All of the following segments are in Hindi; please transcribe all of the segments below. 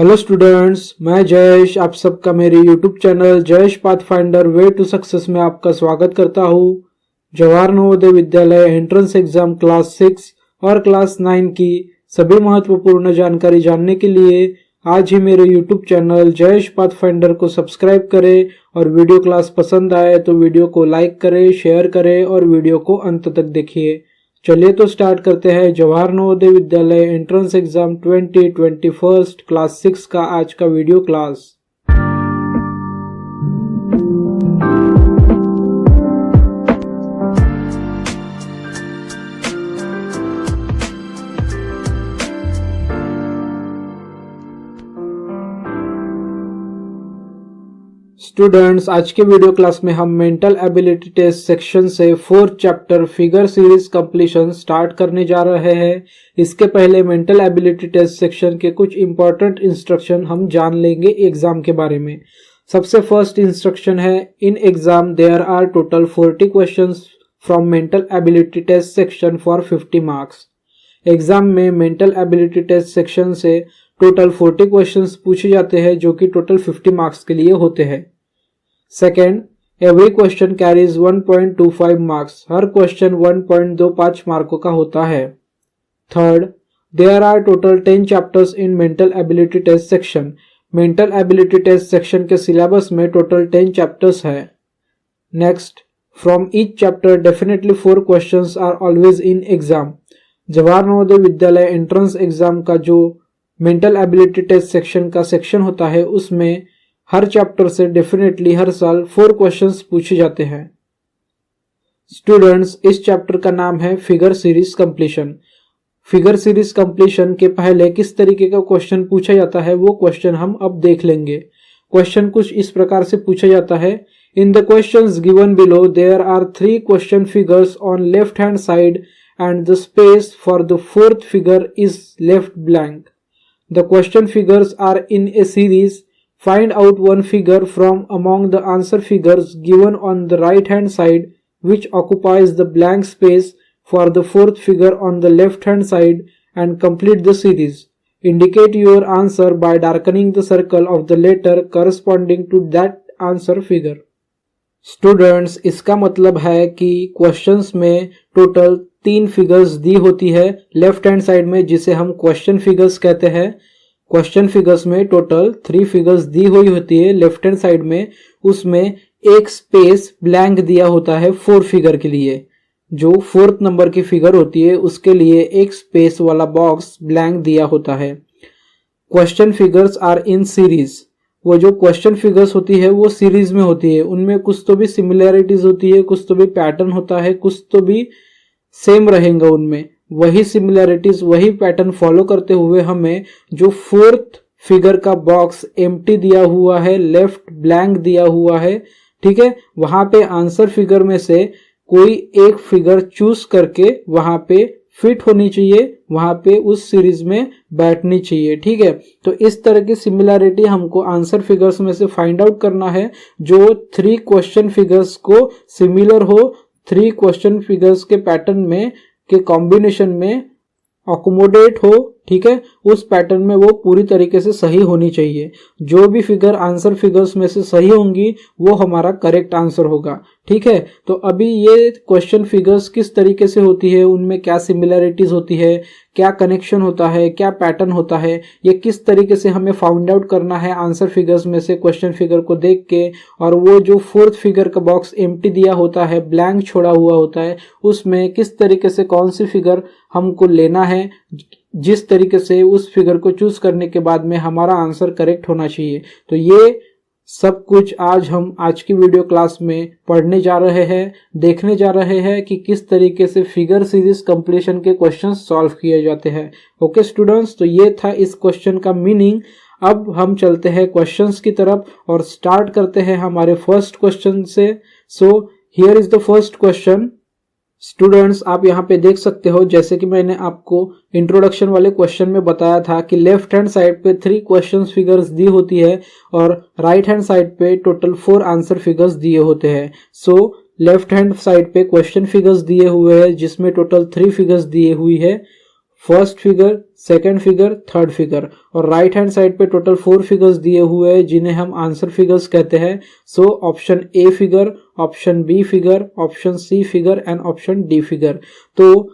हेलो स्टूडेंट्स, मैं जयेश आप सबका मेरे YouTube channel Jayesh pathfinder way to success में आपका स्वागत करता हूँ। Jawahar Navodaya Vidyalaya entrance exam class 6 और क्लास 9 की सभी महत्वपूर्ण जानकारी जानने के लिए आज ही मेरे यूट्यूब चैनल जयेश पाथफाइंडर को सब्सक्राइब करें और वीडियो क्लास पसंद आए तो वीडियो को लाइक करें, शेयर करें और वीडियो को अंत तक देखिए। चलिए तो स्टार्ट करते हैं Jawahar Navodaya Vidyalaya entrance exam 2021 class 6 का आज का वीडियो क्लास। स्टूडेंट्स, आज के वीडियो क्लास में हम मेंटल एबिलिटी टेस्ट सेक्शन से 4th chapter figure series completion start करने जा रहे हैं। इसके पहले मेंटल एबिलिटी टेस्ट सेक्शन के कुछ इंपॉर्टेंट इंस्ट्रक्शन हम जान लेंगे एग्जाम के बारे में। सबसे फर्स्ट इंस्ट्रक्शन है, in exam there are total 40 questions from mental ability test section for 50 marks. Exam में मेंटल एबिलिटी टेस्ट सेक्शन से टोटल 40 क्वेश्चंस पूछे जाते हैं जो कि टोटल 50 मार्क्स के लिए होते हैं। Second, every question carries 1.25 marks. हर क्वेश्चन 1.25 मार्कों का होता है। Third, there are total 10 chapters in mental ability test section. Mental ability test section के सिलेबस में टोटल 10 चैप्टर्स है। Next, from each chapter definitely 4 questions are always in exam. Jawahar Navodaya Vidyalaya entrance exam का जो मेंटल एबिलिटी टेस्ट सेक्शन का सेक्शन होता है उसमें हर चैप्टर से डेफिनेटली हर साल 4 क्वेश्चंस पूछे जाते हैं। स्टूडेंट्स, इस चैप्टर का नाम है figure series completion. Figure series completion के पहले किस तरीके का क्वेश्चन पूछा जाता है वो क्वेश्चन हम अब देख लेंगे। क्वेश्चन कुछ इस प्रकार से पूछा जाता है, in the questions given below there are 3 question figures on left hand side and the space for the 4th figure is left blank. The question figures are in a series. Find out one figure from among the answer figures given on the right hand side which occupies the blank space for the 4th figure on the left hand side and complete the series. Indicate your answer by darkening the circle of the letter corresponding to that answer figure. Students, इसका मतलब है कि क्वेश्चंस में टोटल 3 फिगर्स दी होती है लेफ्ट हैंड साइड में जिसे हम क्वेश्चन फिगर्स कहते हैं। क्वेश्चन फिगर्स में टोटल 3 फिगर्स दी हुई होती है लेफ्ट हैंड साइड में, उसमें एक स्पेस ब्लैंक दिया होता है 4 फिगर के लिए। जो 4th नंबर की फिगर होती है उसके लिए एक स्पेस वाला बॉक्स ब्लैंक दिया होता है। Question figures are in series. वो जो क्वेश्चन फिगर्स होती है वो सीरीज में होती है, उनमें कुछ तो भी सिमिलैरिटीज होती है, कुछ तो भी पैटर्न होता है, कुछ तो भी सेम रहेगा उनमें। वही सिमिलैरिटीज वही पैटर्न फॉलो करते हुए हमें जो 4th फिगर का बॉक्स एम्प्टी दिया हुआ है, लेफ्ट ब्लैंक दिया हुआ है, ठीक है, वहां पे आंसर फिगर में से कोई एक फिगर चूज करके वहां पे फिट होनी चाहिए, वहां पे उस सीरीज में बैठनी चाहिए। ठीक है, तो इस तरह की सिमिलैरिटी हमको आंसर फिगर्स में से फाइंड आउट करना है जो 3 क्वेश्चन फिगर्स को सिमिलर हो, 3 क्वेश्चन फिगर्स के पैटर्न में के कॉम्बिनेशन में अकोमोडेट हो। ठीक है, उस पैटर्न में वो पूरी तरीके से सही होनी चाहिए। जो भी फिगर आंसर फिगर्स में से सही होंगी वो हमारा करेक्ट आंसर होगा। ठीक है, तो अभी ये क्वेश्चन फिगर्स किस तरीके से होती है, उनमें क्या सिमिलैरिटीज होती है, क्या कनेक्शन होता है, क्या पैटर्न होता है, ये किस तरीके से हमें फाइंड आउट करना है आंसर फिगर्स में से क्वेश्चन फिगर को देख के। और वो जो 4th फिगर का बॉक्स एम्प्टी दिया होता है, ब्लैंक छोड़ा हुआ होता है, उसमें किस तरीके से कौन सी फिगर हमको लेना है, जिस तरीके से उस फिगर को चूज करने के बाद में हमारा आंसर करेक्ट होना चाहिए। तो ये सब कुछ आज हम आज की वीडियो क्लास में पढ़ने जा रहे हैं, देखने जा रहे हैं कि किस तरीके से फिगर सीरीज कंप्लीशन के क्वेश्चंस सॉल्व किए जाते हैं। ओके स्टूडेंट्स, तो ये था इस क्वेश्चन का मीनिंग। अब हम चलते हैं क्वेश्चंस की तरफ और स्टार्ट करते हैं हमारे फर्स्ट क्वेश्चन से। सो here is the first question. Students, आप यहाँ पे देख सकते हो जैसे कि मैंने आपको इंट्रोडक्शन वाले क्वेश्चन में बताया था कि लेफ्ट हैंड साइड पे 3 क्वेश्चन फिगर्स दी होती है और राइट हैंड साइड पे टोटल 4 आंसर फिगर्स दिए होते हैं। सो लेफ्ट हैंड साइड पे क्वेश्चन फिगर्स दिए हुए हैं जिसमें टोटल 3 फिगर्स दिए हुई है first figure, second figure, third figure, और राइट हैंड साइड पे टोटल 4 फिगर्स दिए हुए हैं जिन्हें हम आंसर फिगर्स कहते हैं। So option A figure, option B figure, option C figure and option D figure. तो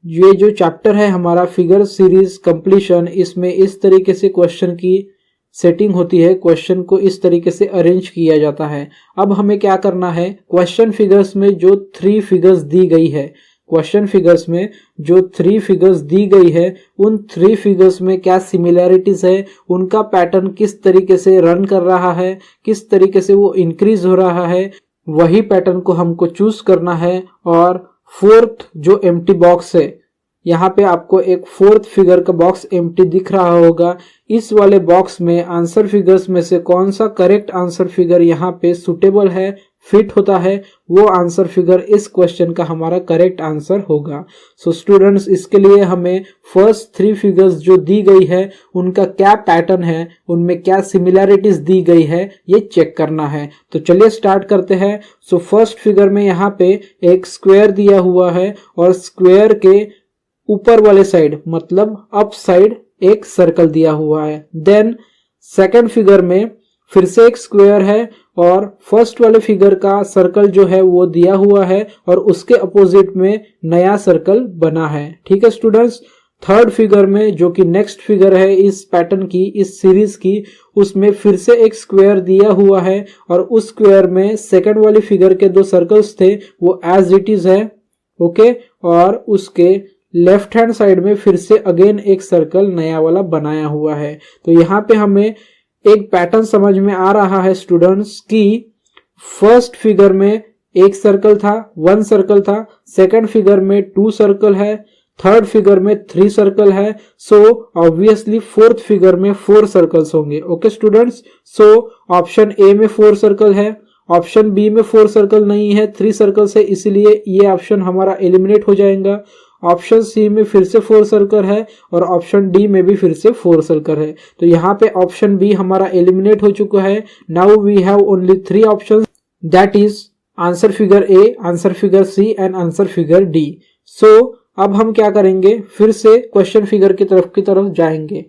ये जो चैप्टर है हमारा फिगर सीरीज कंप्लीशन, इसमें इस तरीके से क्वेश्चन की सेटिंग होती है, क्वेश्चन को इस तरीके से अरेंज किया जाता है। अब हमें क्या करना है, क्वेश्चन फिगर्स में जो 3 फिगर्स दी गई है, क्वेश्चन फिगर्स में जो 3 फिगर्स दी गई है, उन 3 फिगर्स में क्या सिमिलैरिटीज है, उनका पैटर्न किस तरीके से रन कर रहा है, किस तरीके से वो इंक्रीज हो रहा है, वही पैटर्न को हमको चूज करना है। और फोर्थ जो एम्प्टी बॉक्स है, यहाँ पे आपको एक 4th फिगर का बॉक्स एम्प्टी दिख रहा होगा, इस वाले बॉक्स में आंसर फिगर्स में से कौन सा करेक्ट आंसर फिगर यहाँ पे सुटेबल है, फिट होता है, वो आंसर फिगर इस क्वेश्चन का हमारा करेक्ट आंसर होगा। सो स्टूडेंट्स, इसके लिए हमें फर्स्ट 3 फिगर्स जो दी गई है उनका क्या पैटर्न है, उनमें क्या सिमिलैरिटीज दी गई है, ये चेक करना है। तो चलिए स्टार्ट करते हैं। सो फर्स्ट फिगर में यहाँ पे एक स्क्वायर दिया हुआ है और स्क्वायर के ऊपर वाले साइड मतलब अप साइड एक सर्कल दिया हुआ है। देन सेकंड फिगर में फिर से एक स्क्वायर है और फर्स्ट वाले फिगर का सर्कल जो है वो दिया हुआ है और उसके अपोजिट में नया सर्कल बना है। ठीक है स्टूडेंट्स। थर्ड फिगर में जो कि नेक्स्ट फिगर है इस पैटर्न की, इस सीरीज की, उसमें फिर से एक स्क्वायर दिया हुआ है और उस स्क्वायर में सेकंड वाली फिगर के 2 सर्कल्स थे वो एज इट इज है। ओके, और उसके लेफ्ट हैंड साइड में फिर से अगेन एक सर्कल नया वाला बनाया हुआ है। तो यहाँ पे हमें एक पैटर्न समझ में आ रहा है स्टूडेंट्स कि फर्स्ट फिगर में एक सर्कल था, 1 सर्कल था, सेकंड फिगर में 2 सर्कल है, थर्ड फिगर में 3 सर्कल है। सो ऑब्वियसली फोर्थ फिगर में 4 सर्कल्स होंगे। ओके स्टूडेंट्स, सो ऑप्शन ए में 4 सर्कल है, ऑप्शन बी में 4 सर्कल नहीं है, 3 सर्कल्स है, इसलिए ये ऑप्शन हमारा एलिमिनेट हो जाएगा। ऑप्शन सी में फिर से 4 सर्कल है और ऑप्शन डी में भी फिर से 4 सर्कल है। तो यहाँ पे ऑप्शन बी हमारा एलिमिनेट हो चुका है। Now we have only 3 options, that is answer figure A, answer figure C and answer figure D. So अब हम क्या करेंगे, फिर से क्वेश्चन फिगर की तरफ जाएंगे।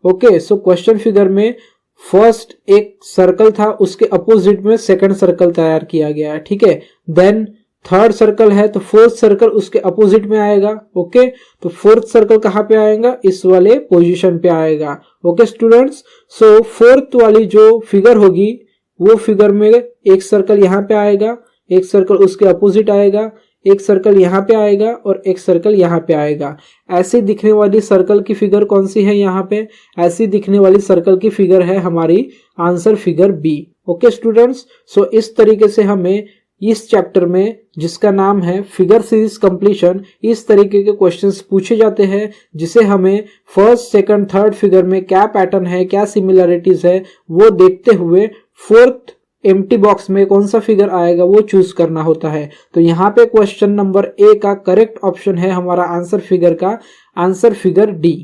ओके, सो क्वेश्चन फिगर में फर्स्ट एक सर्कल था, उसके अपोजिट में सेकंड सर्कल तैयार किया गया है। ठीक है, देन थर्ड सर्कल है तो फोर्थ सर्कल उसके अपोजिट में आएगा। ओके, तो फोर्थ सर्कल कहाँ पे आएगा, इस वाले पोजीशन पे आएगा। ओके स्टूडेंट्स, सो फोर्थ वाली जो फिगर होगी वो फिगर में एक सर्कल यहाँ पे आएगा, एक सर्कल उसके अपोजिट आएगा, एक सर्कल यहाँ पे आएगा और एक सर्कल यहाँ पे आएगा। ऐसी दिखने वाली सर्कल की फिगर कौन सी है, यहाँ पे ऐसी दिखने वाली सर्कल की फिगर है हमारी answer figure B. Okay students, so इस तरीके से हमें इस चैप्टर में जिसका नाम है फिगर सीरीज कंप्लीशन, इस तरीके के क्वेश्चंस पूछे जाते हैं जिसे हमें फर्स्ट, सेकंड, थर्ड फिगर में क्या पैटर्न है, क्या सिमिलैरिटीज है, वो देखते हुए फोर्थ एम्प्टी बॉक्स में कौन सा फिगर आएगा वो चूज करना होता है। तो यहाँ पे क्वेश्चन नंबर ए का करेक्ट ऑप्शन है हमारा आंसर फिगर का answer figure D.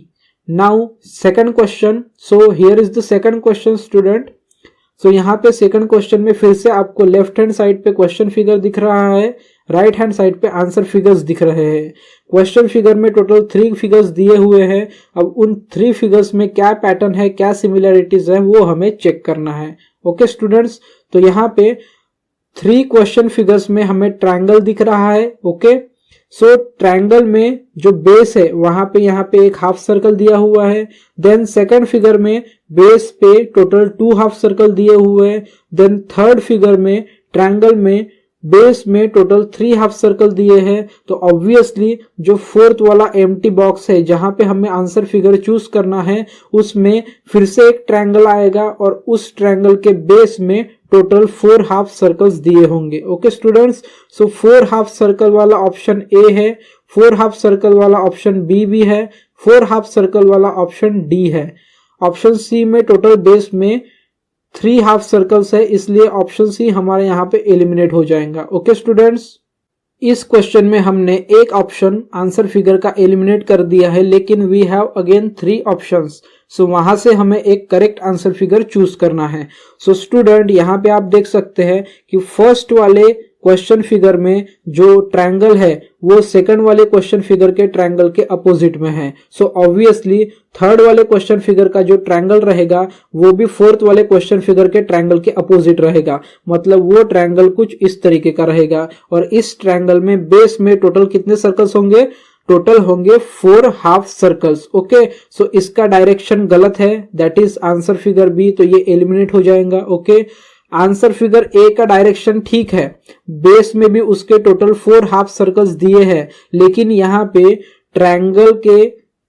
Now second question, so here is the second question student. So यहाँ पे सेकंड क्वेश्चन में फिर से आपको लेफ्ट हैंड साइड पे क्वेश्चन फिगर दिख रहा है, राइट हैंड साइड पे आंसर फिगर्स दिख रहे हैं। क्वेश्चन फिगर में टोटल 3 फिगर्स दिए हुए हैं। अब उन 3 फिगर्स में क्या पैटर्न है, क्या सिमिलैरिटीज है, वो हमें चेक करना है। ओके स्टूडेंट्स, तो यहाँ पे 3 क्वेश्चन फिगर्स में हमें ट्रायंगल दिख रहा है। ओके, सो ट्रायंगल में जो बेस है वहां पे यहाँ पे एक हाफ सर्कल दिया हुआ है। देन सेकंड फिगर में बेस पे टोटल 2 हाफ सर्कल दिए हुए हैं। देन थर्ड फिगर में ट्रायंगल में बेस में टोटल 3 हाफ सर्कल दिए हैं। तो ऑब्वियसली जो फोर्थ वाला एम्प्टी बॉक्स है जहां पे हमें आंसर फिगर चूज करना है उसमें फिर से एक ट्रायंगल आएगा और उस ट्रायंगल के बेस में टोटल 4 हाफ सर्कल्स दिए होंगे। ओके स्टूडेंट्स, सो 4 हाफ सर्कल वाला ऑप्शन ए है, 4 हाफ सर्कल वाला ऑप्शन बी भी है, 4 हाफ सर्कल वाला ऑप्शन डी है। ऑप्शन सी में टोटल बेस में 3 हाफ सर्कल्स है, इसलिए ऑप्शन सी हमारे यहाँ पे एलिमिनेट हो जाएगा। ओके स्टूडेंट्स, इस क्वेश्चन में हमने एक ऑप्शन आंसर फिगर का एलिमिनेट कर दिया है, लेकिन वी हैव अगेन 3 ऑप्शंस। सो वहां से हमें एक करेक्ट आंसर फिगर चूज करना है। सो स्टूडेंट, यहाँ पे आप देख सकते हैं कि फर्स्ट वाले क्वेश्चन फिगर में जो ट्रायंगल है वो सेकंड वाले क्वेश्चन फिगर के ट्रायंगल के अपोजिट में है। सो ऑब्वियसली थर्ड वाले क्वेश्चन फिगर का जो ट्रायंगल रहेगा वो भी फोर्थ वाले क्वेश्चन फिगर के ट्रायंगल के अपोजिट रहेगा। मतलब वो ट्रायंगल कुछ इस तरीके का रहेगा और इस ट्रायंगल में बेस में टोटल कितने सर्कल्स होंगे? टोटल होंगे 4 हाफ सर्कल्स। ओके, सो इसका डायरेक्शन गलत है, that is answer figure B, तो ये एलिमिनेट हो जाएगा। ओके, आंसर फिगर ए का डायरेक्शन ठीक है, बेस में भी उसके टोटल 4 हाफ सर्कल्स दिए हैं, लेकिन यहाँ पे ट्रायंगल के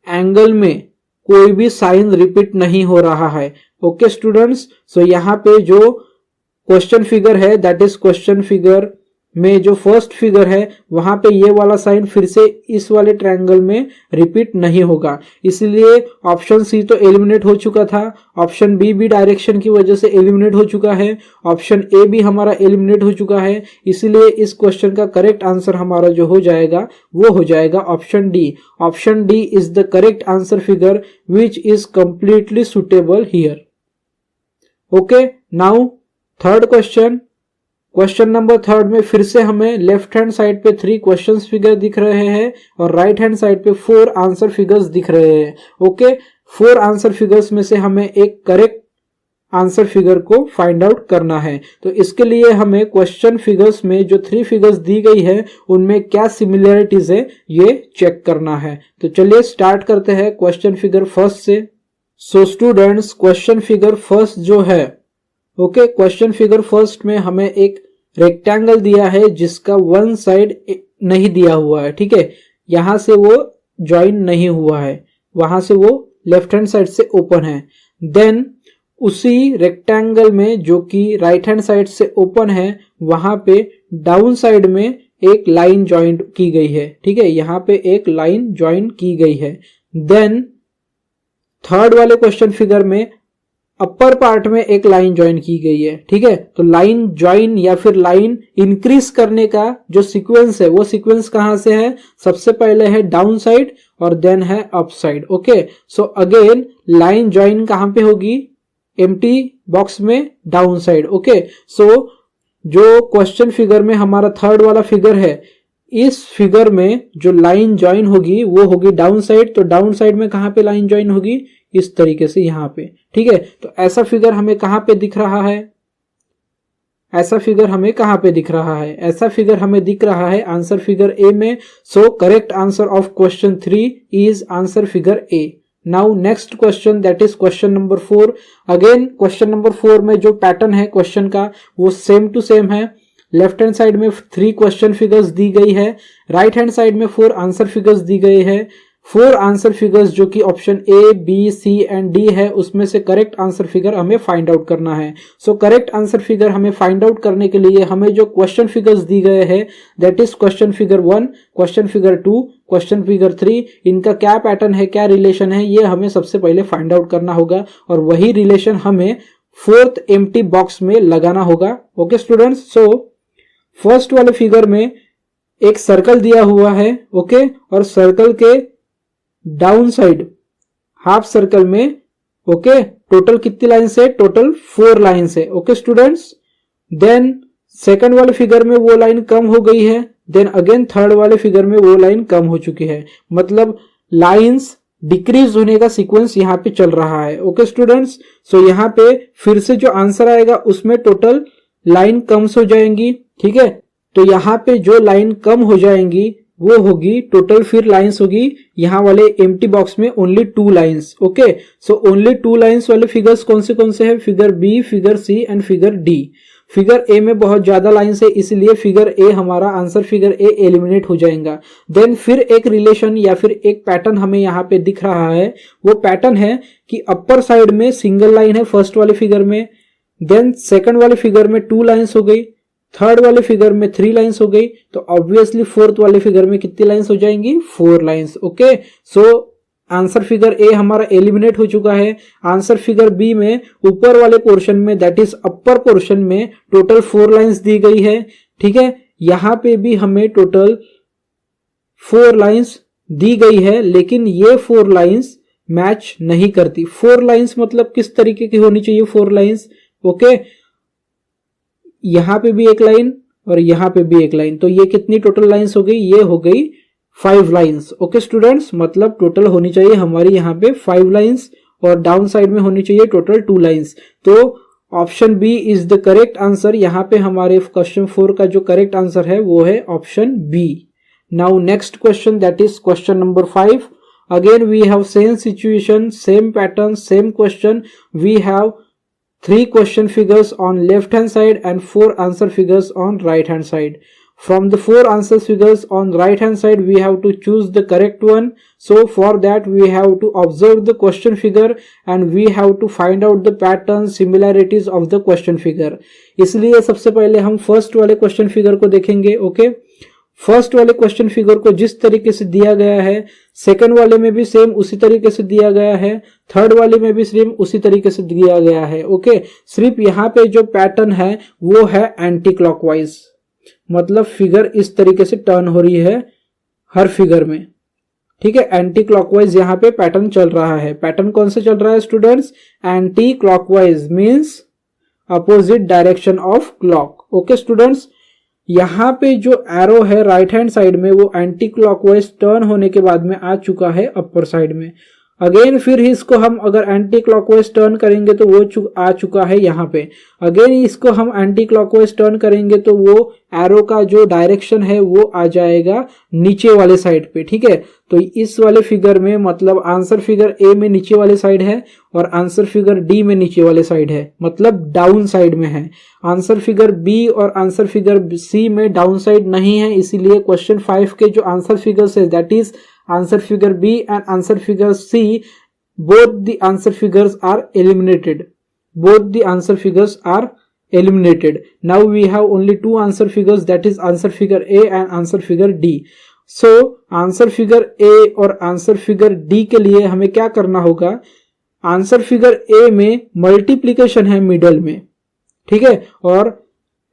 एंगल में कोई भी साइन रिपीट नहीं हो रहा है। ओके स्टूडेंट्स, सो यहाँ पे जो क्वेश्चन फिगर है दैट इज क्वेश्चन फिगर में जो फर्स्ट फिगर है वहां पे ये वाला साइन फिर से इस वाले ट्रायंगल में रिपीट नहीं होगा, इसलिए ऑप्शन सी तो एलिमिनेट हो चुका था, ऑप्शन बी भी डायरेक्शन की वजह से एलिमिनेट हो चुका है, ऑप्शन ए भी हमारा एलिमिनेट हो चुका है, इसलिए इस क्वेश्चन का करेक्ट आंसर हमारा जो हो जाएगा वो हो जाएगा option D. Option D is the correct answer figure which is completely suitable here. Okay, now third question, question number third में फिर से हमें लेफ्ट हैंड साइड पे 3 क्वेश्चन फिगर दिख रहे हैं और राइट हैंड साइड पे 4 आंसर फिगर्स दिख रहे हैं। ओके, 4 आंसर फिगर्स में से हमें एक करेक्ट आंसर फिगर को फाइंड आउट करना है। तो इसके लिए हमें क्वेश्चन फिगर्स में जो 3 फिगर्स दी गई है उनमें क्या सिमिलरिटीज है ये चेक करना है। तो चलिए स्टार्ट करते हैं क्वेश्चन फिगर फर्स्ट से। So students, question figure first जो है, ओके, क्वेश्चन फिगर फर्स्ट में हमें एक रेक्टेंगल दिया है जिसका वन साइड नहीं दिया हुआ है। ठीक है, यहां से वो ज्वाइन नहीं हुआ है, वहां से वो लेफ्ट हैंड साइड से ओपन है। देन उसी रेक्टेंगल में जो कि राइट हैंड साइड से ओपन है वहां पे डाउन साइड में एक लाइन ज्वाइन की गई है। ठीक है, यहाँ पे एक लाइन ज्वाइन की गई है। देन थर्ड वाले क्वेश्चन फिगर में अपर पार्ट में एक लाइन ज्वाइन की गई है। ठीक है, तो लाइन ज्वाइन या फिर लाइन इंक्रीज करने का जो सीक्वेंस है वो सीक्वेंस कहां से है? सबसे पहले है डाउन साइड और देन है up side. Okay, so again line join कहां पे होगी? एम्प्टी बॉक्स में डाउन साइड। ओके, सो जो क्वेश्चन फिगर में हमारा थर्ड वाला फिगर है, इस फिगर में जो लाइन ज्वाइन होगी वो होगी डाउन साइड। तो डाउन साइड में कहां पे लाइन ज्वाइन होगी? इस तरीके से यहाँ पे। ठीक है, तो ऐसा फिगर हमें कहां पे दिख रहा है? ऐसा फिगर हमें कहां पे दिख रहा है? ऐसा फिगर हमें दिख रहा है आंसर फिगर ए में। सो correct answer of question 3 is answer figure A. Now next question, that is question number 4। Again question number 4 में जो पैटर्न है क्वेश्चन का वो सेम टू सेम है। लेफ्ट हैंड साइड में 3 क्वेश्चन फिगर्स दी गई है, राइट हैंड साइड में 4 आंसर फिगर्स दी गई है। 4 आंसर फिगर्स जो कि option A, B, C and D है, उसमें से करेक्ट आंसर फिगर हमें फाइंड आउट करना है। सो करेक्ट आंसर फिगर हमें फाइंड आउट करने के लिए हमें जो क्वेश्चन फिगर्स दी गए हैं that is question figure 1, question figure 2, question figure 3, इनका क्या पैटर्न है, क्या रिलेशन है, ये हमें सबसे पहले फाइंड आउट करना होगा और वही रिलेशन हमें 4th एम्प्टी बॉक्स में लगाना होगा। ओके स्टूडेंट्स, सो फर्स्ट वाले फिगर में एक सर्कल दिया हुआ है। ओके, और सर्कल के डाउन साइड हाफ सर्कल में ओके टोटल कितनी लाइन्स है? टोटल 4 लाइन्स है। ओके स्टूडेंट्स, देन सेकंड वाले फिगर में वो लाइन कम हो गई है, देन अगेन थर्ड वाले फिगर में वो लाइन कम हो चुकी है, मतलब लाइन्स डिक्रीज होने का सीक्वेंस यहाँ पे चल रहा है। ओके स्टूडेंट्स, सो यहाँ पे फिर से जो आंसर आएगा उसमें टोटल लाइन कम हो जाएंगी। ठीक है, तो यहाँ पे जो लाइन कम हो जाएंगी वो होगी टोटल, फिर लाइंस होगी यहाँ वाले एम्प्टी बॉक्स में only 2 lines. Okay, so only 2 lines वाले फिगर्स कौन से हैं? Figure B, figure C and figure D. Figure A में बहुत ज्यादा लाइंस है, इसलिए फिगर ए हमारा आंसर फिगर ए एलिमिनेट हो जाएगा। देन फिर एक रिलेशन या फिर एक पैटर्न हमें यहाँ पे दिख रहा है, वो पैटर्न है कि अपर साइड में सिंगल लाइन है फर्स्ट वाले फिगर में, देन सेकंड वाले फिगर में 2 लाइंस हो गई, थर्ड वाले फिगर में 3 लाइंस हो गई, तो ऑब्वियसली फोर्थ वाले फिगर में कितनी लाइंस हो जाएंगी? 4 लाइंस। ओके, सो आंसर फिगर ए हमारा एलिमिनेट हो चुका है। आंसर फिगर बी में ऊपर वाले पोर्शन में दैट इज अपर पोर्शन में टोटल 4 लाइंस दी गई है। ठीक है, यहां पे भी हमें टोटल 4 लाइंस दी गई है, लेकिन ये 4 लाइंस मैच नहीं करती। 4 लाइंस मतलब किस तरीके की होनी चाहिए 4 लाइंस? ओके, यहां पे भी एक लाइन और यहाँ पे भी एक लाइन। तो ये कितनी टोटल लाइंस हो गई? ये हो गई 5 लाइंस। ओके स्टूडेंट्स, मतलब टोटल होनी चाहिए हमारी यहाँ पे 5 लाइंस और डाउन साइड में होनी चाहिए टोटल 2 लाइंस। तो option B is the correct answer. यहाँ पे हमारे क्वेश्चन 4 का जो करेक्ट आंसर है वो है option B. Now next question, that is question number 5। Again we have same situation, same pattern, same question. We have 3 question figures on left hand side and 4 answer figures on right hand side. From the 4 answer figures on right hand side we have to choose the correct one. So for that we have to observe the question figure and we have to find out the patterns, similarities of the question figure. इसलिए सबसे पहले हम फर्स्ट वाले क्वेश्चन फिगर को देखेंगे। ओके, फर्स्ट वाले क्वेश्चन फिगर को जिस तरीके से दिया गया है, सेकंड वाले में भी सेम उसी तरीके से दिया गया है, थर्ड वाले में भी सेम उसी तरीके से दिया गया है। ओके, सिर्फ यहाँ पे जो पैटर्न है वो है एंटी क्लॉकवाइज, मतलब फिगर इस तरीके से टर्न हो रही है हर फिगर में। ठीक है, एंटी क्लॉकवाइज यहाँ पे पैटर्न चल रहा है। पैटर्न कौन सा चल रहा है students? Anti clockwise means opposite direction of clock. Okay students, यहाँ पे जो एरो है राइट हैंड साइड में वो एंटी क्लॉकवाइज टर्न होने के बाद में आ चुका है अपर साइड में। अगेन फिर इसको हम अगर एंटी क्लॉकवाइज टर्न करेंगे तो वो आ चुका है यहाँ पे। अगेन इसको हम एंटी क्लॉकवाइज टर्न करेंगे तो वो एरो का जो डायरेक्शन है वो आ जाएगा नीचे वाले साइड पे। ठीक है, तो इस वाले फिगर में मतलब आंसर फिगर ए में नीचे वाले साइड है और आंसर फिगर डी में नीचे वाले साइड है, मतलब डाउन साइड में है। आंसर फिगर बी और आंसर फिगर सी में डाउन साइड नहीं है, इसीलिए क्वेश्चन 5 के जो आंसर फिगर्स है that is answer figure B and answer figure C, both the answer figures are eliminated. Both the answer figures are eliminated. Now we have only 2 answer figures, that is answer figure A and answer figure D. So answer figure A और answer figure D के लिए हमें क्या करना होगा? आंसर फिगर A में मल्टीप्लीकेशन है मिडल में, ठीक है, और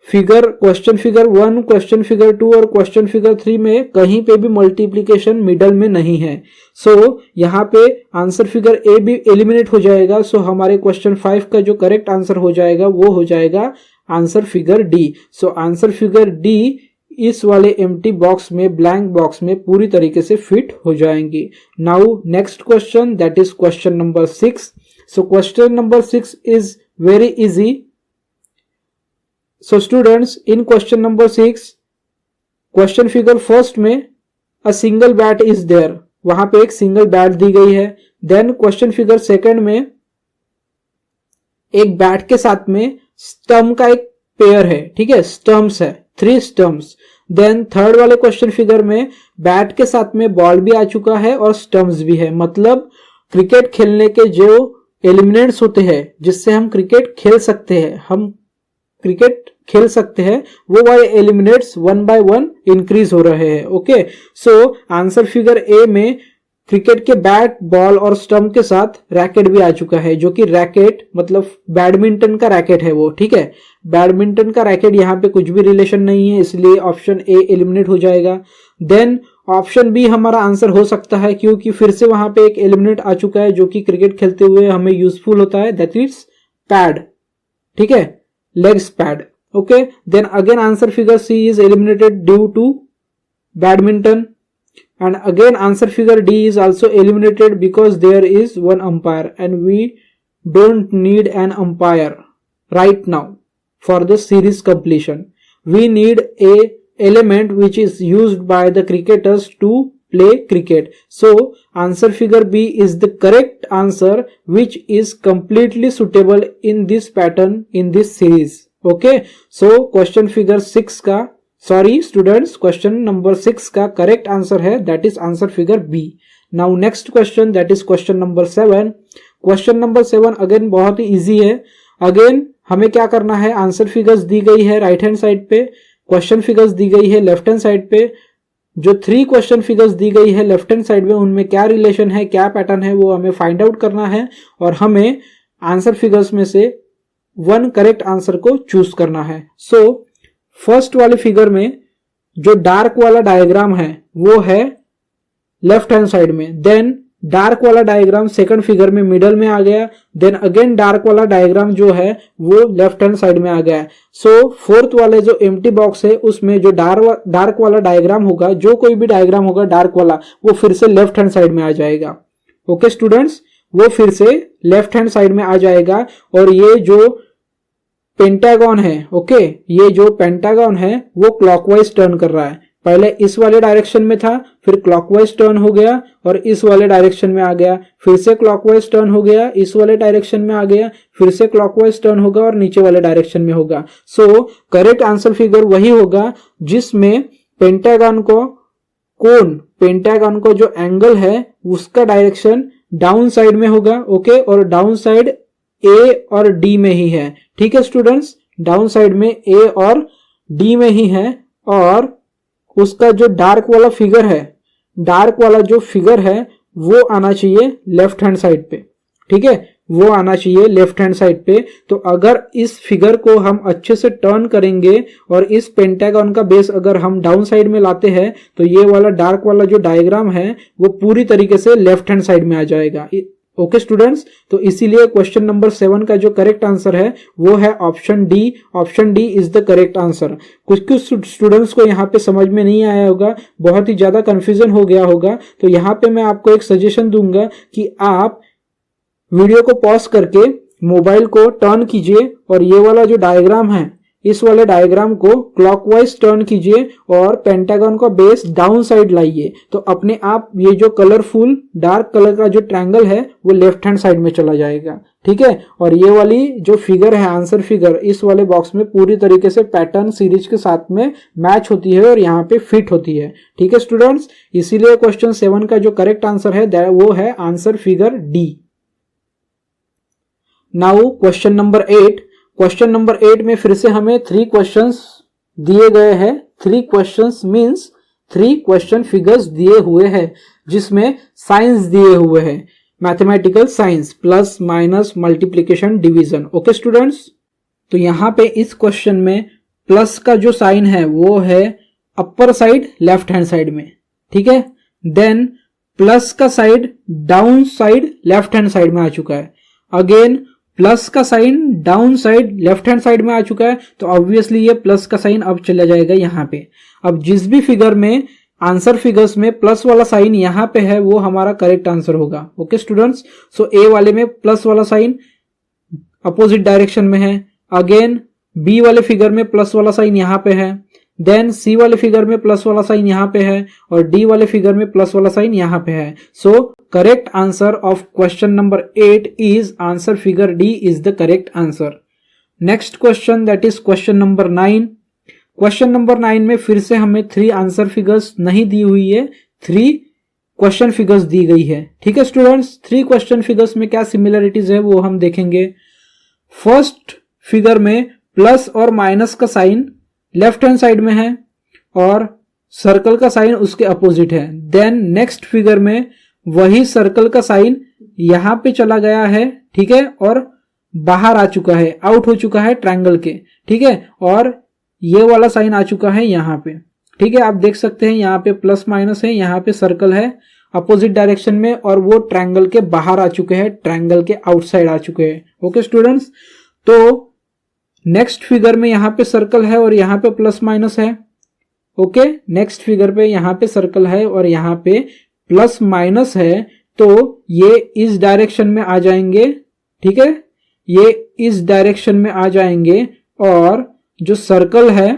figure question figure 1, question figure 2 और क्वेश्चन फिगर 3 में कहीं पे भी मल्टीप्लीकेशन मिडल में नहीं है। सो यहाँ पे आंसर फिगर ए भी एलिमिनेट हो जाएगा। सो हमारे क्वेश्चन 5 का जो करेक्ट आंसर हो जाएगा वो हो जाएगा आंसर फिगर डी। सो आंसर फिगर डी इस वाले एम्प्टी बॉक्स में, ब्लैंक बॉक्स में पूरी तरीके से फिट हो जाएंगी। Now next question, that is question number 6। So question number 6 is very easy. So students, in question number 6, question figure first में a single bat is there, वहां पे एक सिंगल बैट दी गई है। देन क्वेश्चन फिगर सेकंड में एक बैट के साथ में स्टम्प का एक पेयर है, ठीक है, स्टम्प्स है, 3 स्टम्प्स। देन थर्ड वाले क्वेश्चन फिगर में बैट के साथ में बॉल भी आ चुका है और स्टम्प्स भी है, मतलब क्रिकेट खेलने के जो एलिमेंट्स होते हैं जिससे हम क्रिकेट खेल सकते हैं, हम क्रिकेट खेल सकते हैं, वो वाले एलिमिनेट्स 1 बाय 1 इंक्रीज हो रहे हैं। Okay, so answer figure A में क्रिकेट के बैट, बॉल और स्टंप के साथ रैकेट भी आ चुका है, जो कि रैकेट मतलब बैडमिंटन का रैकेट है वो, ठीक है। बैडमिंटन का रैकेट यहाँ पे कुछ भी रिलेशन नहीं है, इसलिए ऑप्शन ए एलिमिनेट हो जाएगा। देन ऑप्शन बी हमारा आंसर हो सकता है, क्योंकि फिर से वहां पे एक एलिमिनेट आ चुका है जो कि क्रिकेट खेलते हुए हमें यूजफुल होता है, दैट इज पैड, ठीक है, legs pad. Okay, then again answer figure C is eliminated due to badminton, and again answer figure D is also eliminated because there is one umpire and we don't need an umpire right now for the series completion. We need a element which is used by the cricketers to play cricket. So answer figure B is the correct answer, which is completely suitable in this pattern in this series. Okay, so question figure 6 का, सॉरी स्टूडेंट्स, क्वेश्चन नंबर 6 का करेक्ट आंसर है that is answer figure B. Now next question, that is question number 7। Question number 7 again बहुत ही इजी है। अगेन हमें क्या करना है, आंसर फिगर्स दी गई है राइट हैंड साइड पे, क्वेश्चन फिगर्स दी गई है लेफ्ट हैंड साइड पे। जो 3 क्वेश्चन फिगर्स दी गई है लेफ्ट हैंड साइड में, उनमें क्या रिलेशन है, क्या पैटर्न है, वो हमें फाइंड आउट करना है और हमें आंसर फिगर्स में से 1 करेक्ट आंसर को चूज करना है। सो फर्स्ट वाले फिगर में जो डार्क वाला डायग्राम है वो है लेफ्ट हैंड साइड में, देन डार्क वाला डायग्राम सेकंड फिगर में मिडल में आ गया, देन अगेन डार्क वाला डायग्राम जो है वो लेफ्ट हैंड साइड में आ गया। सो फोर्थ वाले जो एम्प्टी बॉक्स है उसमें जो डार्क वाला डायग्राम होगा, जो कोई भी डायग्राम होगा डार्क वाला, वो फिर से लेफ्ट हैंड साइड में आ जाएगा। ओके स्टूडेंट्स, वो फिर से लेफ्ट हैंड साइड में आ जाएगा। और ये जो पेंटागन है, ओके, ये जो पेंटागन है वो क्लॉकवाइज टर्न कर रहा है। पहले इस वाले डायरेक्शन में था, फिर क्लॉकवाइज टर्न हो गया और इस वाले डायरेक्शन में आ गया, फिर से क्लॉकवाइज टर्न हो गया, इस वाले डायरेक्शन में आ गया, फिर से क्लॉकवाइज टर्न होगा और नीचे वाले डायरेक्शन में होगा। सो करेक्ट आंसर फिगर वही होगा जिसमें पेंटागन को जो एंगल है उसका डायरेक्शन डाउन साइड में होगा, ओके, और डाउन साइड ए और डी में ही है। ठीक है स्टूडेंट्स, डाउन साइड में ए और डी में ही है। और उसका जो डार्क वाला फिगर है वो आना चाहिए लेफ्ट हैंड साइड पे। ठीक है, वो आना चाहिए लेफ्ट हैंड साइड पे। तो अगर इस फिगर को हम अच्छे से टर्न करेंगे और इस पेंटागन का बेस अगर हम डाउन साइड में लाते हैं तो ये वाला डार्क वाला जो डायग्राम है वो पूरी तरीके से लेफ्ट हैंड साइड में आ जाएगा। ओके स्टूडेंट्स, तो इसीलिए क्वेश्चन नंबर 7 का जो करेक्ट आंसर है वो है option D. Option D is the correct answer. कुछ स्टूडेंट्स को यहाँ पे समझ में नहीं आया होगा, बहुत ही ज्यादा कंफ्यूजन हो गया होगा, तो यहाँ पे मैं आपको एक सजेशन दूंगा कि आप वीडियो को पॉज करके मोबाइल को टर्न कीजिए और ये वाला जो डायग्राम है इस वाले डायग्राम को क्लॉकवाइज टर्न कीजिए और पेंटागन का बेस डाउन साइड लाइए, तो अपने आप ये जो कलरफुल डार्क कलर का जो ट्रायंगल है वो लेफ्ट हैंड साइड में चला जाएगा। ठीक है, और ये वाली जो फिगर है आंसर फिगर इस वाले बॉक्स में पूरी तरीके से पैटर्न सीरीज के साथ में मैच होती है और यहाँ पे फिट होती है। ठीक है स्टूडेंट्स, इसीलिए क्वेश्चन 7 का जो करेक्ट आंसर है वो है answer figure D. Now question number 8। Question number 8 में फिर से हमें 3 क्वेश्चंस दिए गए हैं। 3 क्वेश्चंस मींस 3 क्वेश्चन फिगर्स दिए हुए हैं जिसमें साइंस दिए हुए हैं, mathematical science, plus minus multiplication division. Okay students, तो यहाँ पे इस क्वेश्चन में प्लस का जो साइन है वो है upper side left hand side में। ठीक है, देन प्लस का side down side left hand side में आ चुका है। अगेन प्लस का sign down side left hand side में आ चुका है, तो ऑब्वियसली ये प्लस का साइन अब चला जाएगा यहाँ पे। अब जिस भी फिगर में आंसर फिगर्स में प्लस वाला साइन यहाँ पे है वो हमारा करेक्ट आंसर होगा। ओके स्टूडेंट्स, सो ए वाले में प्लस वाला साइन अपोजिट डायरेक्शन में है, अगेन बी वाले फिगर में प्लस वाला साइन यहाँ पे है, देन सी वाले फिगर में प्लस वाला साइन यहाँ पे है और डी वाले फिगर में प्लस वाला साइन यहाँ पे है। So correct answer of question number 8 is answer figure D is the correct answer. Next question that is question number 9। Question number 9 में फिर से हमें 3 आंसर फिगर्स नहीं दी हुई है, 3 क्वेश्चन फिगर्स दी गई है। ठीक है स्टूडेंट्स, 3 क्वेश्चन फिगर्स में क्या सिमिलरिटीज है वो हम देखेंगे। फर्स्ट फिगर में प्लस और माइनस का साइन लेफ्ट हैंड साइड में है और सर्कल का साइन उसके अपोजिट है। देन नेक्स्ट फिगर में वही सर्कल का साइन यहां पे चला गया है, ठीक है, और बाहर आ चुका है, आउट हो चुका है ट्रायंगल के। ठीक है, और ये वाला साइन आ चुका है यहाँ पे। ठीक है, आप देख सकते हैं यहाँ पे प्लस माइनस है, यहाँ पे सर्कल है अपोजिट डायरेक्शन में और वो ट्रायंगल के बाहर आ चुके हैं, ट्रायंगल के आउटसाइड आ चुके हैं। ओके स्टूडेंट्स, तो नेक्स्ट फिगर में यहाँ पे सर्कल है और यहाँ पे प्लस माइनस है। ओके, नेक्स्ट फिगर पे यहाँ पे सर्कल है और यहाँ पे प्लस माइनस है, तो ये इस डायरेक्शन में आ जाएंगे। ठीक है, ये इस डायरेक्शन में आ जाएंगे और जो सर्कल है,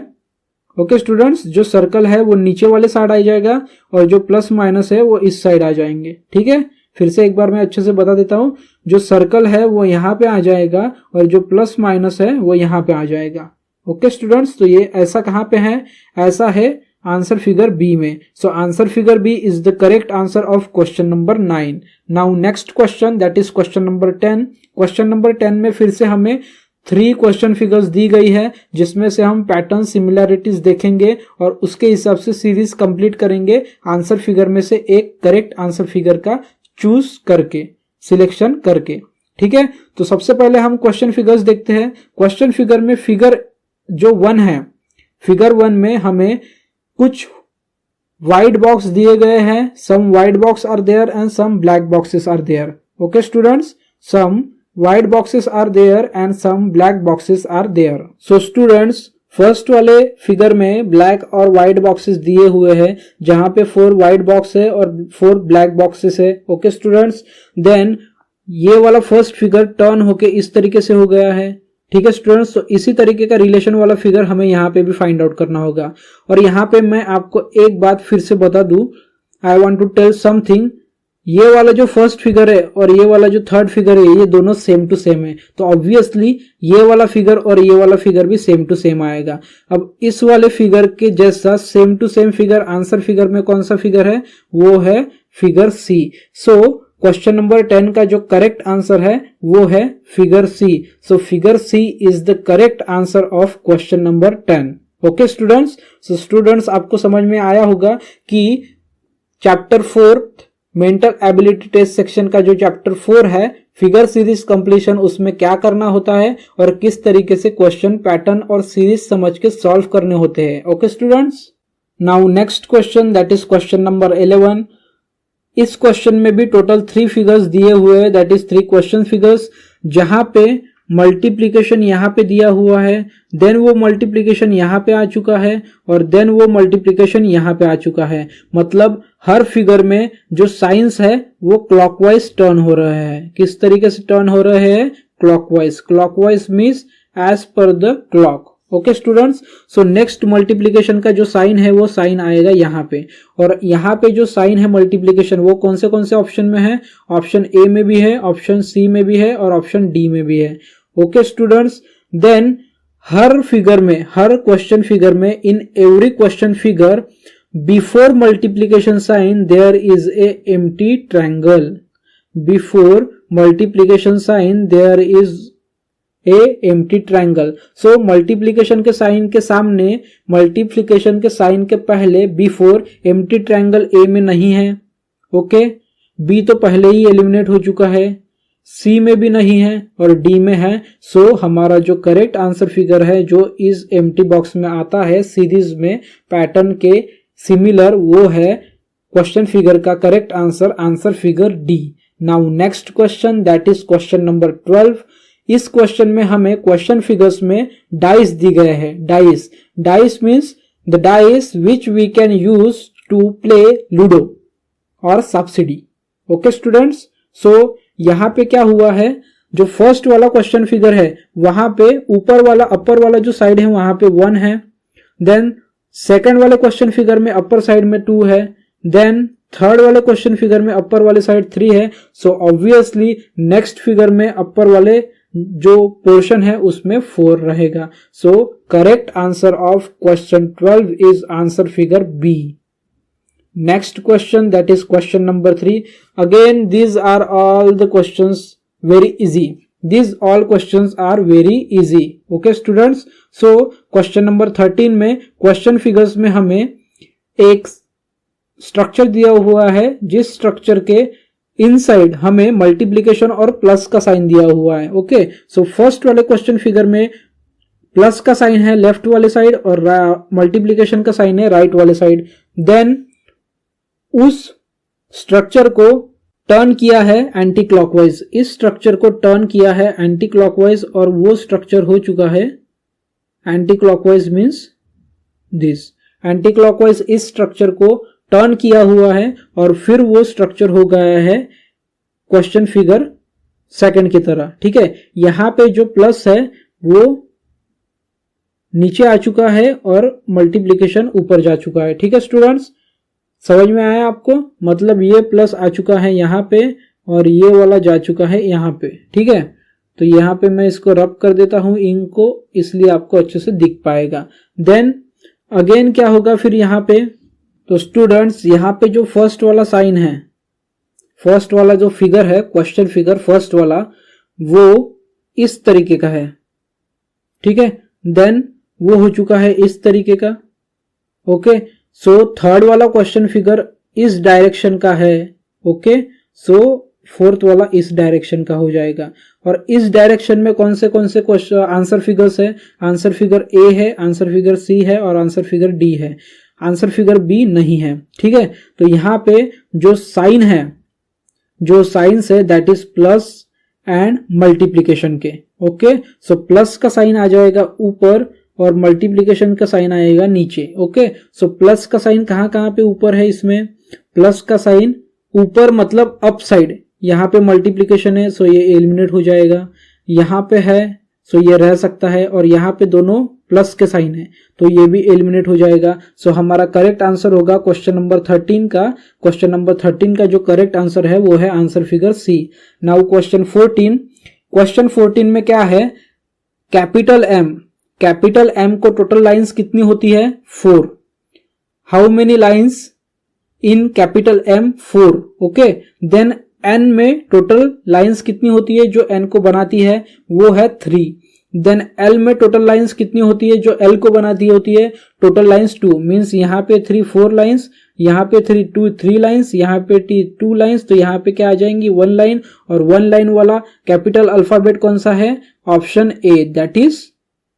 ओके स्टूडेंट्स, जो सर्कल है वो नीचे वाले साइड आ जाएगा और जो प्लस माइनस है वो इस साइड आ जाएंगे। ठीक है, फिर से एक बार मैं अच्छे से बता देता हूं, जो सर्कल है वो यहाँ पे आ जाएगा और जो प्लस माइनस है वो यहाँ पे आ जाएगा। ओके स्टूडेंट्स, तो ये ऐसा कहाँ पे है, ऐसा है आंसर फिगर बी में। So answer figure B is the correct answer of question number 9। Now next question that is question number 10। Question number 10 में फिर से हमें 3 क्वेश्चन फिगर्स दी गई है जिसमें से हम पैटर्न सिमिलरिटीज देखेंगे और उसके हिसाब से सीरीज कंप्लीट करेंगे, आंसर फिगर में से एक करेक्ट आंसर फिगर का चूज करके, सिलेक्शन करके। ठीक है, तो सबसे पहले हम क्वेश्चन फिगर्स देखते हैं। क्वेश्चन फिगर में फिगर जो 1 है, फिगर 1 में हमें कुछ व्हाइट बॉक्स दिए गए हैं, some white box are there and some black boxes are there. Okay students, some white boxes are there and some black boxes are there. So students, first वाले फिगर में ब्लैक और व्हाइट बॉक्सेस दिए हुए हैं, जहां पे 4 व्हाइट बॉक्स है और 4 ब्लैक बॉक्सेस है। ओके स्टूडेंट्स, देन ये वाला फर्स्ट फिगर टर्न होके इस तरीके से हो गया है। ठीक है स्टूडेंट्स, तो इसी तरीके का रिलेशन वाला फिगर हमें यहाँ पे भी फाइंड आउट करना होगा। और यहाँ पे मैं आपको एक बात फिर से बता दूं, I want to tell something, ये वाला जो फर्स्ट फिगर है और ये वाला जो थर्ड फिगर है, ये दोनों सेम टू सेम है, तो ऑब्वियसली ये वाला फिगर और ये वाला फिगर भी सेम टू सेम आएगा। अब इस वाले फिगर के जैसा same to same figure answer figure में कौन सा फिगर है, वो है figure C. So question number 10 का जो करेक्ट आंसर है वो है figure C. So figure C is the correct answer of question number 10। Okay students, so students आपको समझ में आया होगा कि chapter 4 mental ability test section का जो चैप्टर 4 है फिगर सीरीज कंप्लीशन, उसमें क्या करना होता है और किस तरीके से क्वेश्चन पैटर्न और सीरीज समझ के सॉल्व करने होते हैं। Okay students, now next question, that is question number 11। इस क्वेश्चन में भी टोटल 3 फिगर्स दिए हुए हैं, दैट इज 3 क्वेश्चन फिगर्स, जहां पे मल्टीप्लीकेशन यहां पे दिया हुआ है, देन वो मल्टीप्लीकेशन यहां पे आ चुका है और देन वो मल्टीप्लीकेशन यहां पे आ चुका है। मतलब हर फिगर में जो साइंस है वो क्लॉकवाइज टर्न हो रहा है। किस तरीके से टर्न हो रहे हैं, clockwise. Clockwise means as per the clock. Okay students, so next multiplication का जो साइन है वो साइन आएगा यहाँ पे, और यहाँ पे जो साइन है मल्टीप्लीकेशन वो कौन से ऑप्शन में है, ऑप्शन ए में भी है, ऑप्शन सी में भी है और ऑप्शन डी में भी है। ओके स्टूडेंट्स, देन हर फिगर में, हर क्वेश्चन फिगर में, in every question figure before multiplication sign there is a empty triangle. Before multiplication sign there is a empty triangle. So multiplication के साइन के सामने, मल्टीप्लीकेशन के साइन के पहले, बिफोर एम्प्टी ट्रायंगल ए में नहीं है। ओके, बी तो पहले ही एलिमिनेट हो चुका है, सी में भी नहीं है और डी में है। सो हमारा जो करेक्ट आंसर फिगर है जो इस एम्प्टी बॉक्स में आता है सीरीज में पैटर्न के सिमिलर, वो है क्वेश्चन फिगर का correct answer, answer figure D. Now next question, that is question number 12। इस क्वेश्चन में हमें क्वेश्चन फिगर्स में डाइस दी गए हैं। Dice means the dice which we can use to play ludo और सब्सिडी। ओके स्टूडेंट्स, सो यहां पे क्या हुआ है, जो फर्स्ट वाला क्वेश्चन फिगर है वहां पे ऊपर वाला, अपर वाला जो साइड है वहां पे 1 है, देन सेकंड वाले क्वेश्चन फिगर में अपर साइड में 2 है, देन थर्ड वाले क्वेश्चन फिगर में अपर वाले साइड 3 है। सो ऑब्वियसली नेक्स्ट फिगर में अपर वाले जो पोर्शन है उसमें 4 रहेगा। So correct answer of question 12 is answer figure B. Next question, that is question number 3। Again these are all the questions very easy. These all questions are very easy. Okay students, so question number 13 में क्वेश्चन फिगर्स में हमें एक स्ट्रक्चर दिया हुआ है, जिस स्ट्रक्चर के इनसाइड हमें मल्टीप्लीकेशन और प्लस का साइन दिया हुआ है। ओके, सो फर्स्ट वाले क्वेश्चन फिगर में प्लस का साइन है लेफ्ट वाले साइड और मल्टीप्लीकेशन का साइन है राइट वाले साइड। देन उस स्ट्रक्चर को टर्न किया है एंटी क्लॉकवाइज, इस स्ट्रक्चर को टर्न किया है एंटी क्लॉकवाइज और वो स्ट्रक्चर हो चुका है anti clockwise means this. Anti clockwise इस स्ट्रक्चर को टर्न किया हुआ है और फिर वो स्ट्रक्चर हो गया है क्वेश्चन फिगर सेकंड की तरह। ठीक है, यहां पे जो प्लस है वो नीचे आ चुका है और मल्टीप्लीकेशन ऊपर जा चुका है। ठीक है स्टूडेंट्स, समझ में आया आपको, मतलब ये प्लस आ चुका है यहाँ पे और ये वाला जा चुका है यहाँ पे। ठीक है, तो यहाँ पे मैं इसको रब कर देता हूं इंक को, इसलिए आपको अच्छे से दिख पाएगा। देन अगेन क्या होगा फिर यहाँ पे, तो स्टूडेंट्स यहाँ पे जो फर्स्ट वाला साइन है, फर्स्ट वाला जो फिगर है क्वेश्चन फिगर फर्स्ट वाला, वो इस तरीके का है। ठीक है, देन वो हो चुका है इस तरीके का। ओके, सो थर्ड वाला क्वेश्चन फिगर इस डायरेक्शन का है। ओके, सो फोर्थ वाला इस डायरेक्शन का हो जाएगा। और इस डायरेक्शन में कौन से क्वेश्चन आंसर फिगर्स है, आंसर फिगर ए है, आंसर फिगर सी है और आंसर फिगर डी है। आंसर फिगर बी नहीं है। ठीक है, तो यहाँ पे जो साइन है, जो साइंस है that is plus and multiplication के। ओके, सो प्लस का साइन आ जाएगा ऊपर और मल्टीप्लीकेशन का साइन आएगा नीचे। ओके, सो प्लस का साइन कहाँ कहाँ पे ऊपर है, इसमें प्लस का साइन ऊपर मतलब अप साइड, यहाँ पे मल्टीप्लीकेशन है सो ये एलिमिनेट हो जाएगा, यहाँ पे है सो ये रह सकता है, और यहाँ पे दोनों प्लस के साइन है तो ये भी एलिमिनेट हो जाएगा। सो हमारा करेक्ट आंसर होगा क्वेश्चन नंबर 13 का। क्वेश्चन नंबर 13 का जो करेक्ट आंसर है वो है answer figure C. Now question 14। Question 14 में क्या है, कैपिटल एम, कैपिटल एम को टोटल लाइंस कितनी होती है, 4। How many lines in capital M, 4। Okay, then N में टोटल लाइंस कितनी होती है जो एन को बनाती है, वो है 3। देन एल में टोटल लाइंस कितनी होती है जो एल को बनाती होती है, टोटल लाइंस 2। मींस यहाँ पे 3 4 लाइंस, यहाँ पे 3 लाइंस, यहाँ पे 2 लाइंस, तो यहाँ पे क्या आ जाएंगी 1 लाइन, और 1 लाइन वाला कैपिटल अल्फाबेट कौन सा है, ऑप्शन ए, दैट इज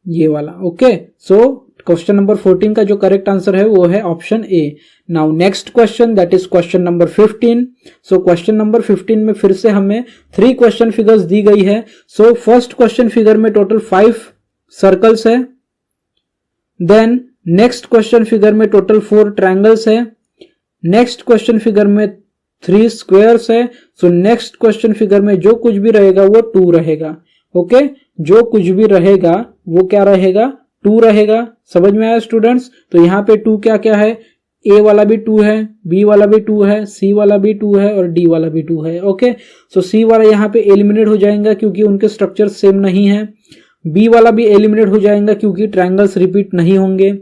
ये वाला। ओके, सो क्वेश्चन नंबर 14 का जो करेक्ट आंसर है वो है option A. Now next question that is question number 15। So question number 15 में फिर से हमें 3 क्वेश्चन फिगर्स दी गई है। सो फर्स्ट क्वेश्चन फिगर में टोटल 5 सर्कल्स है, देन नेक्स्ट क्वेश्चन फिगर में टोटल 4 ट्रायंगल्स है, नेक्स्ट क्वेश्चन फिगर में 3 स्क्वायर्स है। सो नेक्स्ट क्वेश्चन फिगर में जो कुछ भी रहेगा वो 2 रहेगा। ओके, जो कुछ भी रहेगा वो क्या रहेगा, 2 रहेगा। समझ में आया स्टूडेंट्स? तो यहाँ पे 2 क्या क्या है, ए वाला भी 2 है, बी वाला भी 2 है, सी वाला भी 2 है और डी वाला भी 2 है। ओके, सो सी वाला यहाँ पे एलिमिनेट हो जाएगा क्योंकि उनके स्ट्रक्चर सेम नहीं है। बी वाला भी एलिमिनेट हो जाएगा क्योंकि ट्रायंगल्स रिपीट नहीं होंगे।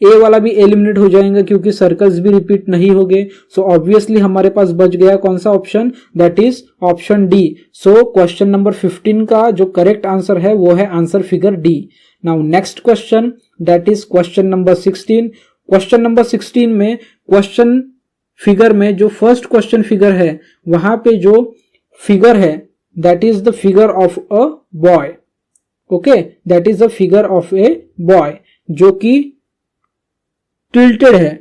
ए वाला भी एलिमिनेट हो जाएगा क्योंकि सर्कल्स भी रिपीट नहीं होंगे। सो ऑब्वियसली हमारे पास बच गया कौन सा option, that is option D. So question number 15 का जो करेक्ट आंसर है वो है answer figure D. Now next question that is question number 16। Question number 16 में क्वेश्चन फिगर में जो फर्स्ट क्वेश्चन फिगर है वहां पे जो फिगर है that is the figure of a boy. Okay, that is the figure of a boy जो कि टिल्टेड है,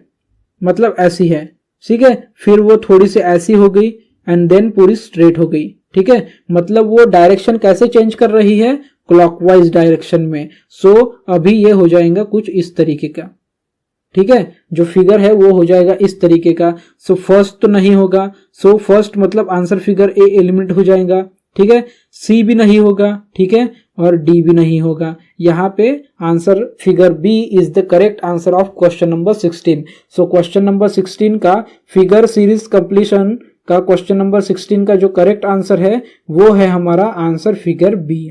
मतलब ऐसी है। ठीक है, फिर वो थोड़ी सी ऐसी हो गई एंड देन पूरी स्ट्रेट हो गई। ठीक है, मतलब वो डायरेक्शन कैसे चेंज कर रही है, क्लॉकवाइज डायरेक्शन में। सो अभी ये हो जाएगा कुछ इस तरीके का। ठीक है, जो फिगर है वो हो जाएगा इस तरीके का। सो फर्स्ट तो नहीं होगा, सो फर्स्ट मतलब आंसर फिगर ए एलिमिनेट हो जाएगा। ठीक है, सी भी नहीं होगा, ठीक है, और डी भी नहीं होगा। यहाँ पे answer figure B is the correct answer of question number 16। So question number 16 का फिगर सीरीज कंप्लीशन का क्वेश्चन नंबर 16 का जो करेक्ट आंसर है वो है हमारा answer figure B.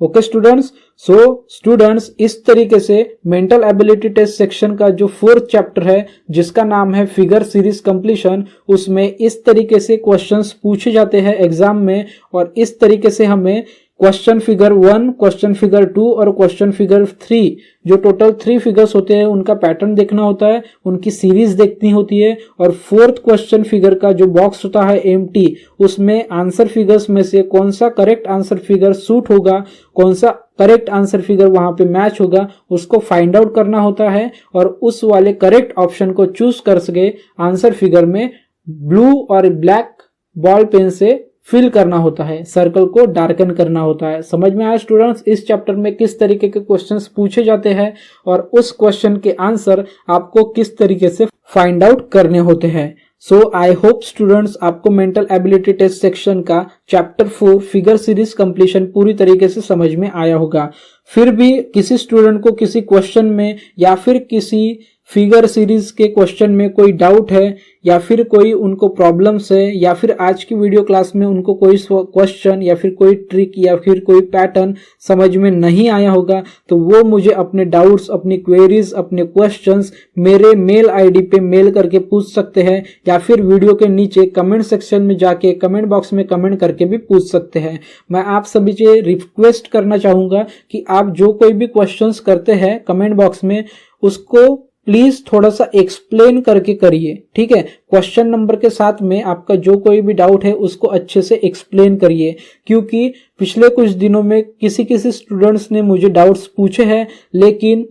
Okay students, so students इस तरीके से मेंटल एबिलिटी टेस्ट सेक्शन का जो 4th चैप्टर है जिसका नाम है फिगर सीरीज कंप्लीशन, उसमें इस तरीके से क्वेश्चंस पूछे जाते हैं एग्जाम में, और इस तरीके से हमें क्वेश्चन फिगर 1, क्वेश्चन फिगर 2 और क्वेश्चन फिगर 3 जो टोटल 3 फिगर्स होते हैं उनका पैटर्न देखना होता है, उनकी सीरीज देखनी होती है, और 4th क्वेश्चन फिगर का जो बॉक्स होता है एम्प्टी, उसमें आंसर फिगर्स में से कौन सा करेक्ट आंसर फिगर सूट होगा, कौन सा करेक्ट आंसर फिगर वहां पे मैच होगा, उसको फाइंड आउट करना होता है, और उस वाले करेक्ट ऑप्शन को चूज कर सके आंसर फिगर में ब्लू और ब्लैक बॉल पेन से फिल करना होता है, सर्कल को डार्कन करना होता है। समझ में आया स्टूडेंट्स इस चैप्टर में किस तरीके के क्वेश्चंस पूछे जाते हैं और उस क्वेश्चन के आंसर आपको किस तरीके से फाइंड आउट करने होते हैं। सो आई होप स्टूडेंट्स आपको मेंटल एबिलिटी टेस्ट सेक्शन का चैप्टर 4 फिगर सीरीज कंप्लीशन पूरी तरीके से समझ में आया होगा। फिर भी किसी स्टूडेंट को किसी क्वेश्चन में या फिर किसी फिगर सीरीज के क्वेश्चन में कोई डाउट है या फिर कोई उनको प्रॉब्लम्स है या फिर आज की वीडियो क्लास में उनको कोई क्वेश्चन या फिर कोई ट्रिक या फिर कोई पैटर्न समझ में नहीं आया होगा, तो वो मुझे अपने डाउट्स, अपनी क्वेरीज, अपने क्वेश्चंस मेरे मेल आईडी पे मेल करके पूछ सकते हैं, या फिर वीडियो के नीचे कमेंट सेक्शन में जाके कमेंट बॉक्स में कमेंट करके भी पूछ सकते हैं। मैं आप सभी से रिक्वेस्ट करना चाहूंगा कि आप जो कोई भी क्वेश्चंस करते हैं कमेंट बॉक्स में उसको प्लीज थोड़ा सा एक्सप्लेन करके करिए। ठीक है, क्वेश्चन नंबर के साथ में आपका जो कोई भी डाउट है उसको अच्छे से एक्सप्लेन करिए, क्योंकि पिछले कुछ दिनों में किसी किसी स्टूडेंट्स ने मुझे डाउट्स पूछे हैं लेकिन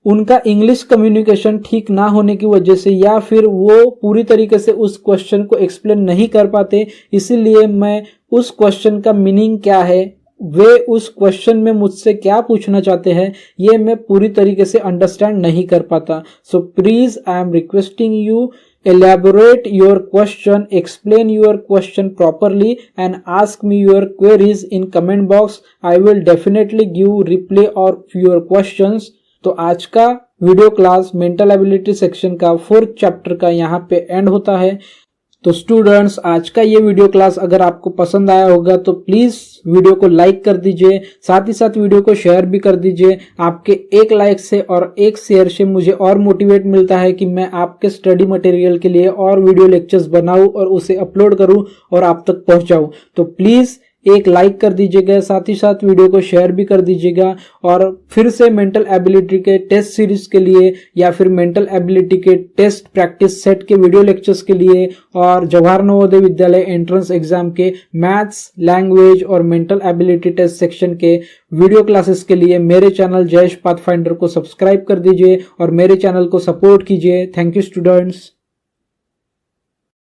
उनका इंग्लिश कम्युनिकेशन ठीक ना होने की वजह से या फिर वो पूरी तरीके से उस क्वेश्चन को एक्सप्लेन नहीं कर पाते, इसीलिए मैं उस क्वेश्चन का मीनिंग क्या है, वे उस क्वेश्चन में मुझसे क्या पूछना चाहते हैं, ये मैं पूरी तरीके से अंडरस्टैंड नहीं कर पाता। So please I am requesting you, elaborate your question, explain your question properly and ask me your queries in comment box. I will definitely give reply of your questions. तो आज का video class mental ability section का 4th चैप्टर का यहाँ पे एंड होता है। तो स्टूडेंट्स, आज का ये वीडियो क्लास अगर आपको पसंद आया होगा तो प्लीज वीडियो को लाइक कर दीजिए, साथ ही साथ वीडियो को शेयर भी कर दीजिए। आपके एक लाइक से और एक शेयर से मुझे और मोटिवेट मिलता है कि मैं आपके स्टडी मटेरियल के लिए और वीडियो लेक्चर्स बनाऊं और उसे अपलोड करूं और आप तक पहुंचाऊं। तो प्लीज एक लाइक कर दीजिएगा, साथ ही साथ वीडियो को शेयर भी कर दीजिएगा। और फिर से मेंटल एबिलिटी के टेस्ट सीरीज के लिए या फिर मेंटल एबिलिटी के टेस्ट प्रैक्टिस सेट के वीडियो लेक्चर्स के लिए और जवाहर नवोदय विद्यालय एंट्रेंस एग्जाम के मैथ्स, लैंग्वेज और मेंटल एबिलिटी टेस्ट सेक्शन के वीडियो क्लासेस के लिए मेरे चैनल जयेश पाथफाइंडर को सब्सक्राइब कर दीजिए और मेरे चैनल को सपोर्ट कीजिए। Thank you students.